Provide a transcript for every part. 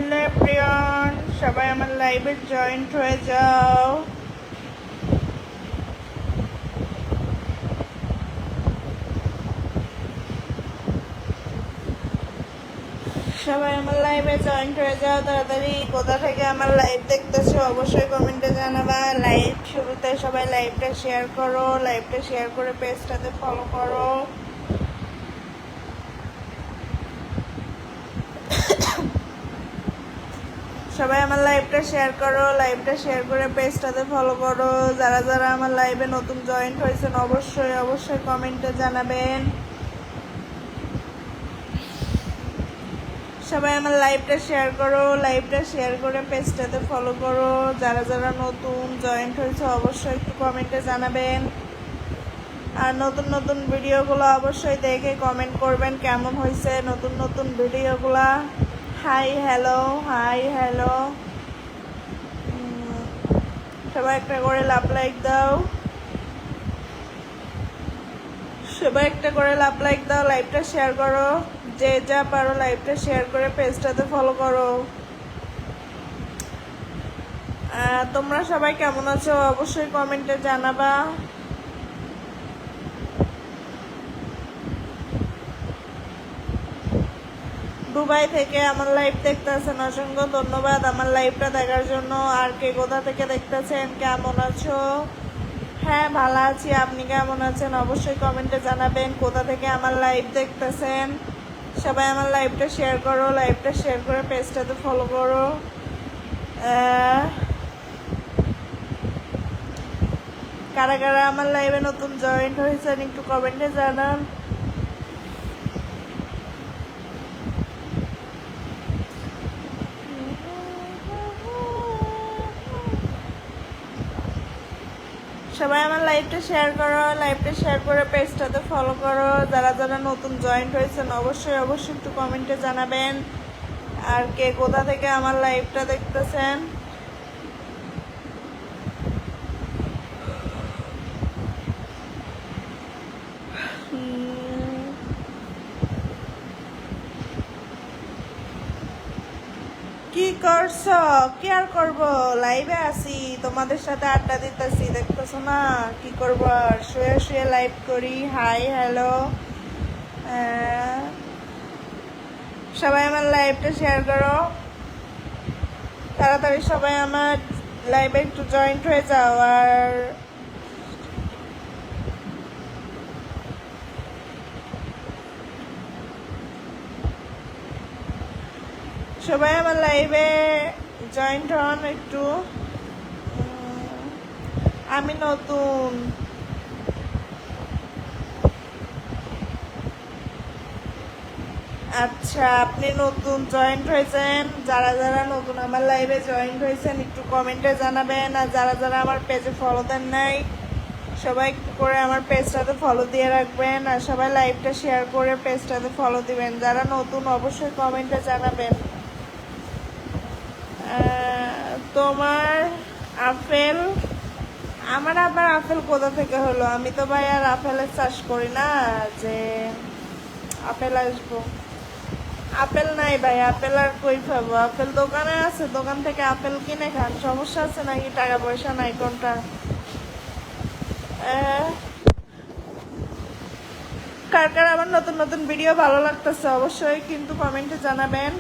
Hello everyone, সবাই আমার লাইভে জয়েন্ট হয়ে যাও। সবাই আমার লাইভে জয়েন্ট হয়ে যাও তাড়াতাড়ি। কোথা থেকে আমার লাইভ দেখতেছো অবশ্যই কমেন্টে জানাবা। লাইভ শুরুতে সবাই লাইভটা শেয়ার করো, লাইভটা শেয়ার করে পেজটাতে ফলো করো। সবাই আমার লাইভটা শেয়ার করো, লাইভটা শেয়ার করে পেজটাতে ফলো করো। যারা যারা আমার লাইভে নতুন জয়েন্ট হয়েছেন অবশ্যই অবশ্যই কমেন্টে জানাবেন। সবাই আমার লাইভটা শেয়ার করো, লাইভটা শেয়ার করে পেজটাতে ফলো করো। যারা যারা নতুন জয়েন্ট হয়েছে অবশ্যই একটু কমেন্টে জানাবেন। আর নতুন নতুন ভিডিওগুলো অবশ্যই দেখে কমেন্ট করবেন কেমন হয়েছে নতুন নতুন ভিডিওগুলা। Hi hello, hi hello. সবাই একটা করে লাইক দাও, সবাই একটা করে লাইক দাও। লাইভটা শেয়ার করো, যে যা পারো লাইভটা শেয়ার করে পেজটাতে ফলো করো। তোমরা সবাই কেমন আছো অবশ্যই কমেন্টে জানাবা। দুবাই থেকে আমার লাইভ দেখতেছেন অসংখ্য ধন্যবাদ আমার লাইভটা দেখার জন্য। আর কে কোথা থেকে দেখতেছেন, কেমন আছো? হ্যাঁ ভালো আছি, আপনি কেমন আছেন অবশ্যই কমেন্টে জানাবেন। কোথা থেকে আমার লাইভ দেখতেছেন। সবাই আমার লাইভটা শেয়ার করো, লাইভটা শেয়ার করে পেজটাতে ফলো করো। কারা কারা আমার লাইভে নতুন জয়েন্ট হয়েছেন একটু কমেন্টে জানান। সবাই আমার লাইভটা শেয়ার করো, লাইভটা শেয়ার করে পেজটাতে ফলো করো। যারা যারা নতুন জয়েন্ট হয়েছেন অবশ্যই অবশ্যই একটু কমেন্টে জানাবেন। আর কে কোথা থেকে আমার লাইভটা দেখতেছেন। কি করছো? কি আর করবো, লাইভে আছি, তোমাদের সাথে আড্ডা দিতেছি, দেখতেছো না? কি করবো আর, শুয়ে শুয়ে লাইভ করি। High hello. সবাই আমার লাইভটা শেয়ার করো তাড়াতাড়ি। সবাই আমার লাইভে একটু জয়েন্ট হয়ে যাও। আর সবাই আমার লাইভে জয়েন্ট হন একটু। আমি নতুন, আচ্ছা আপনি নতুন জয়েন্ট হয়েছেন। যারা যারা নতুন আমার লাইভে জয়েন্ট হয়েছেন একটু কমেন্টে জানাবেন। আর যারা যারা আমার পেজে ফলো দেন নাই সবাই একটু করে আমার পেজটাতে ফলো দিয়ে রাখবেন। আর সবাই লাইভটা শেয়ার করে পেজটাতে ফলো দিবেন। যারা নতুন অবশ্যই কমেন্টে জানাবেন। তোমার আপেল, আমার আবার আপেল কোথা থেকে হলো? আমি তো ভাই আর আপেলের চাষ করি না যে আপেল আসবো। আপেল নাই ভাই, আপেল আর কই পাবো? আপেল দোকানে আছে, দোকান থেকে আপেল কিনে খান। সমস্যা আছে নাকি? টাকা পয়সা নাই কোনটা? কার কার আমার নতুন নতুন ভিডিও ভালো লাগতেছে অবশ্যই কিন্তু কমেন্টে জানাবেন।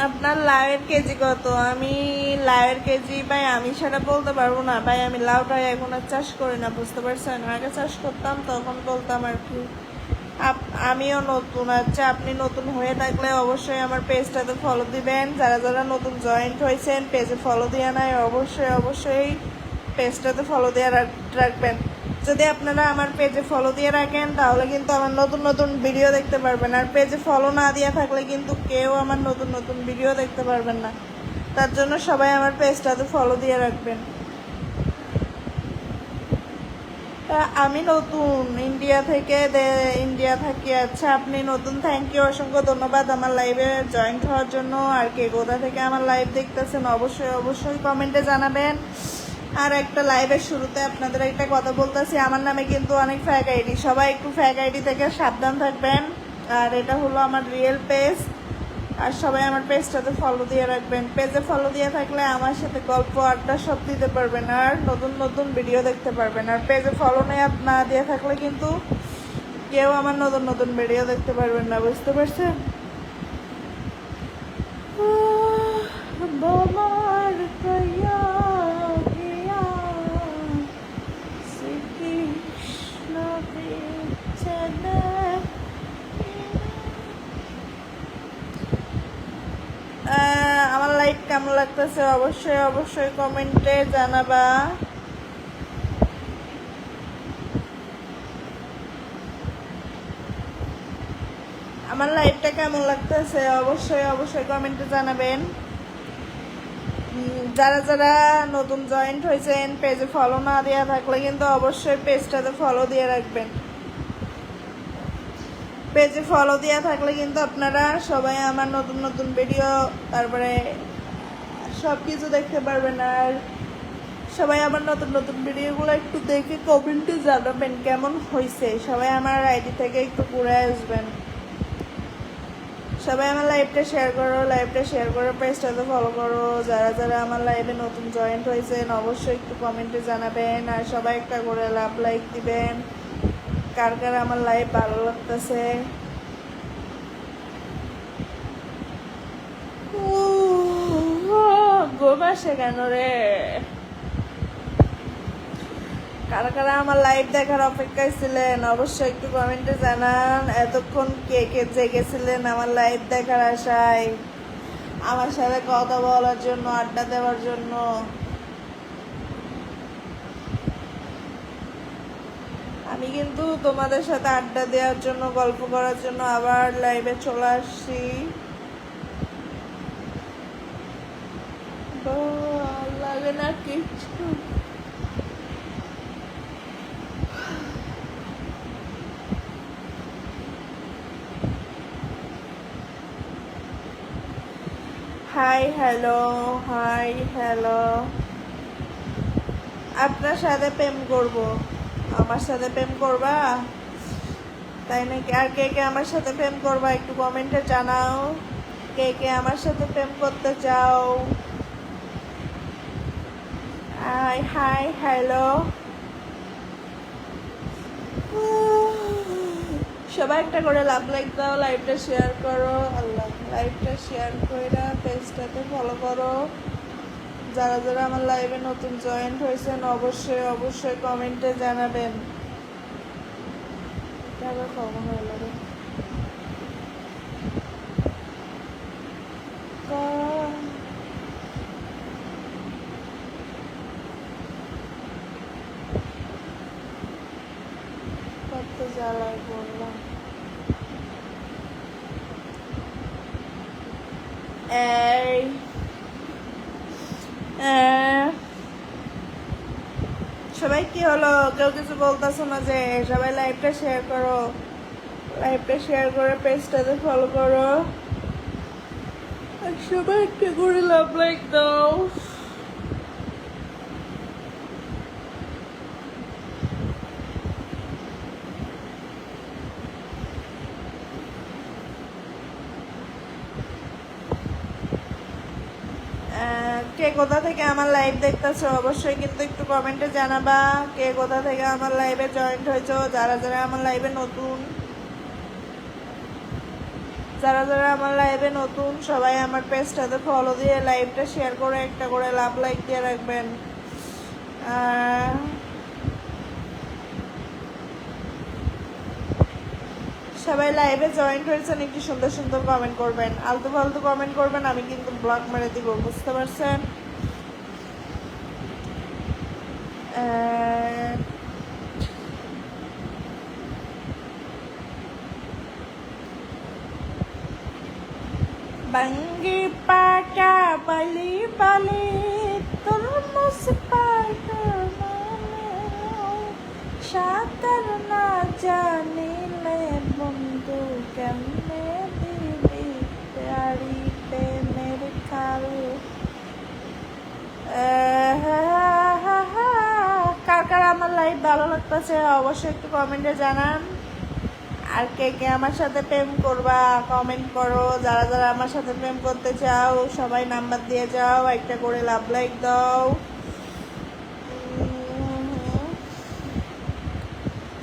আপনার লাউয়ের কেজি কত? আমি লাউয়ের কেজি ভাই আমি সেটা বলতে পারবো না ভাই। আমি লাউটা এখন আর চাষ করি না, বুঝতে পারছেন? আগে চাষ করতাম, তখন বলতাম আর কি। আমিও নতুন। আচ্ছা আপনি নতুন হয়ে থাকলে অবশ্যই আমার পেজটাতে ফলো দিবেন। যারা যারা নতুন জয়েন্ট হয়েছেন পেজে ফলো দেওয়া নাই অবশ্যই অবশ্যই পেজটাতে ফলো দিয়ে রাখবেন। যদি আপনারা আমার পেজে ফলো দিয়ে রাখেন তাহলে কিন্তু আমার নতুন নতুন ভিডিও দেখতে পারবেন। আর পেজে ফলো না দিয়ে থাকলে কিন্তু কেউ আমার নতুন নতুন ভিডিও দেখতে পারবেন না। তার জন্য সবাই আমার পেজটাতে ফলো দিয়ে রাখবেন। আমি নতুন, ইন্ডিয়া থেকে, ইন্ডিয়া থাকি। আচ্ছা আপনি নতুন, থ্যাংক ইউ, অসংখ্য ধন্যবাদ আমার লাইভে জয়েন্ট হওয়ার জন্য। আর কে কোথা থেকে আমার লাইভ দেখতেছেন অবশ্যই অবশ্যই কমেন্টে জানাবেন। আর একটা লাইভের শুরুতে আপনাদের একটা কথা বলতেছি, আমার নামে কিন্তু অনেক ফ্যাক আইডি, সবাই একটু ফ্যাক আইডি থেকে সাবধান থাকবেন। আর এটা হলো আমার রিয়েল পেজ। আর সবাই আমার পেজটাতে ফলো দিয়ে রাখবেন। পেজে ফলো দিয়ে থাকলে আমার সাথে গল্প আড্ডা সব দিতে পারবেন, আর নতুন নতুন ভিডিও দেখতে পারবেন। আর পেজে ফলো না দিয়ে থাকলে কিন্তু কেউ আমার নতুন নতুন ভিডিও দেখতে পারবেন না, বুঝতে পারছেন? বোমার কইয়া গিয়া শ্রীকৃষ্ণ বিচ্ছেদে। আমার লাইভ কেমন লাগতেছে অবশ্যই অবশ্যই কমেন্টে জানাবা। আমার লাইভটা কেমন লাগতেছে অবশ্যই অবশ্যই কমেন্টে জানাবেন। যারা যারা নতুন জয়েন্ট হয়েছেন, পেজে ফলো না দেওয়া থাকলে কিন্তু অবশ্যই পেজটাতে ফলো দিয়ে রাখবেন। পেজে ফলো দেওয়া থাকলে কিন্তু আপনারা সবাই আমার নতুন নতুন ভিডিও তারপরে সব কিছু দেখতে পারবেন। আর সবাই আমার নতুন নতুন ভিডিওগুলো একটু দেখে কমেন্টে জানাবেন কেমন হয়েছে। সবাই আমার আইডি থেকে একটু ঘুরে আসবেন। সবাই আমার লাইভটা শেয়ার করো, পেজটাতে ফলো করো। যারা যারা আমার লাইভে নতুন জয়েন্ট হয়েছেন অবশ্যই একটু কমেন্টে জানাবেন। আর সবাই একটা করে লাইক দিবেন। কার কার আমার লাইভ ভালো লাগতেছে। ঘুম আসে কেন রে? কারা কারা আমার লাইভ দেখার অপেক্ষায় ছিলেন অবশ্যই একটু কমেন্টে জানান। এতক্ষণ কে কে জেগেছিলেন আমার লাইভ দেখার আশায়, আমার সাথে কথা বলার জন্য, আড্ডা দেওয়ার জন্য। আমি কিন্তু তোমাদের সাথে আড্ডা দেওয়ার জন্য, গল্প করার জন্য আবার লাইভে চলে আসছি। লাগে না কিছু। Hi hello. আপনার সাথে প্রেম করব। আমার সাথে প্রেম করবা তাই নাকি? আর কে কে আমার সাথে প্রেম করবা একটু কমেন্টে জানাও। কে কে আমার সাথে প্রেম করতে চাও? High hello. সবাই একটা করে লাইক দাও, লাইভটা শেয়ার করো। আল্লাহ, লাইভটা শেয়ার করে পেজটাতে ফলো করো। যারা যারা আমার লাইভে নতুন জয়েন্ট হয়েছেন অবশ্যই অবশ্যই কমেন্টে জানাবেন। কখন হলো রে? কত জ্বালায় বললাম। এই সবাই কি হলো? কেউ কিছু বলতেছো না যে? সবাই লাইভটা শেয়ার করো, লাইভটা শেয়ার করে পেজটাতে ফলো করো। আর সবাই একটা করে লাইক দাও। কে কোথা থেকে আমার লাইভ দেখতেছো অবশ্যই কিন্তু একটু কমেন্টে জানাবা। কে কোথা থেকে আমার লাইভে জয়েন্ট হয়েছো? যারা যারা আমার লাইভে নতুন, সবাই আমার পেজটাতে ফলো দিয়ে লাইভটা শেয়ার করে একটা করে লাইক দিয়ে রাখবেন। সবাই লাইভে জয়েন্ট হয়েছেন একটু সুন্দর সুন্দর কমেন্ট করবেন। আলতু ফালতু কমেন্ট করবেন আমি কিন্তু ব্লক মেরে দিব, বুঝতে পারছেন? Bangi pada bali bali terus pada malam সাঁতার না জানিলে বন্ধু কেমনে দিবি প্যারি প্রেমের খাল। কার কার আমার লাইভ ভালো লাগতেছে অবশ্যই একটু কমেন্টে জানান। আর কে কে আমার সাথে প্রেম করবা কমেন্ট করো। যারা যারা আমার সাথে প্রেম করতে চাও সবাই নাম্বার দিয়ে যাও, একটা করে লাভ লাইক দাও।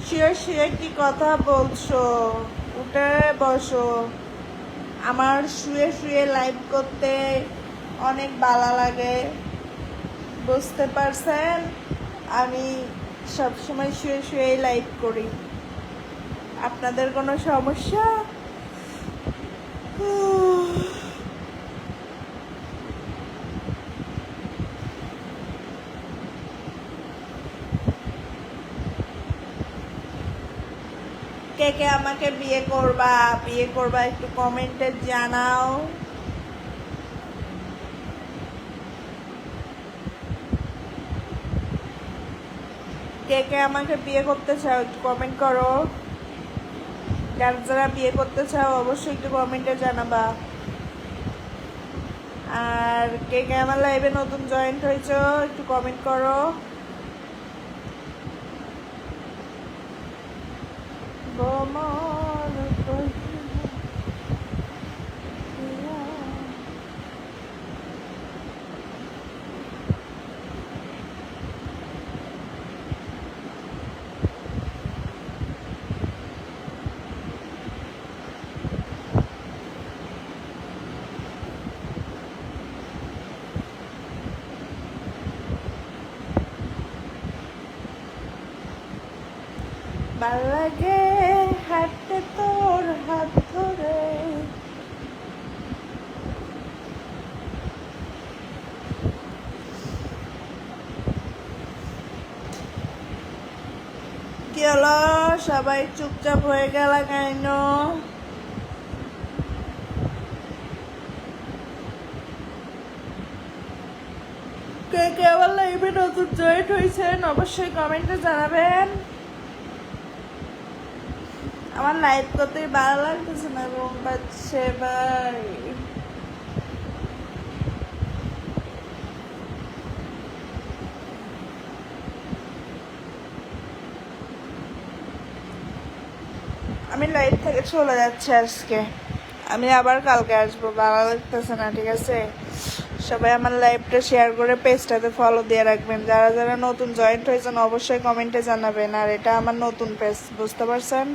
শুয়ে শুয়ে কি কথা বলছো, উঠে বসো। আমার শুয়ে শুয়ে লাইভ করতে অনেক ভালো লাগে, বুঝতে পারছেন? আমি সবসময় শুয়ে শুয়ে লাইভ করি। আপনাদের কোনো সমস্যা? কে কে আমাকে বিয়ে করবা একটু কমেন্টে জানাও। কে কে আমাকে বিয়ে করতে চাও একটু কমেন্ট করো। যারা যারা বিয়ে করতে চাও অবশ্যই একটু কমেন্টে জানাবা। আর কে কে আমার লাইভে নতুন জয়েন্ট হয়েছো একটু কমেন্ট করো। ভাল লাগে হাঁটতে তোর হাত ধরে। কি হলো সবাই চুপচাপ হয়ে গেল কেন? কে কে আমার লাইভে নতুন জয়েন্ট হয়েছেন অবশ্যই কমেন্টে জানাবেন। আমার লাইভ করতে ভালো লাগতেছে না, ঘুম পাচ্ছে ভাই। আমি লাইভ থেকে চলে যাচ্ছি আজকে, আমি আবার কালকে আসবো। ভালো লাগতেছে না, ঠিক আছে? সবাই আমার লাইভটা শেয়ার করে পেজটাতে ফলো দিয়ে রাখবেন। যারা যারা নতুন জয়েন্ট হয়েছেন অবশ্যই কমেন্টে জানাবেন। আর এটা আমার নতুন পেজ, বুঝতে পারছেন?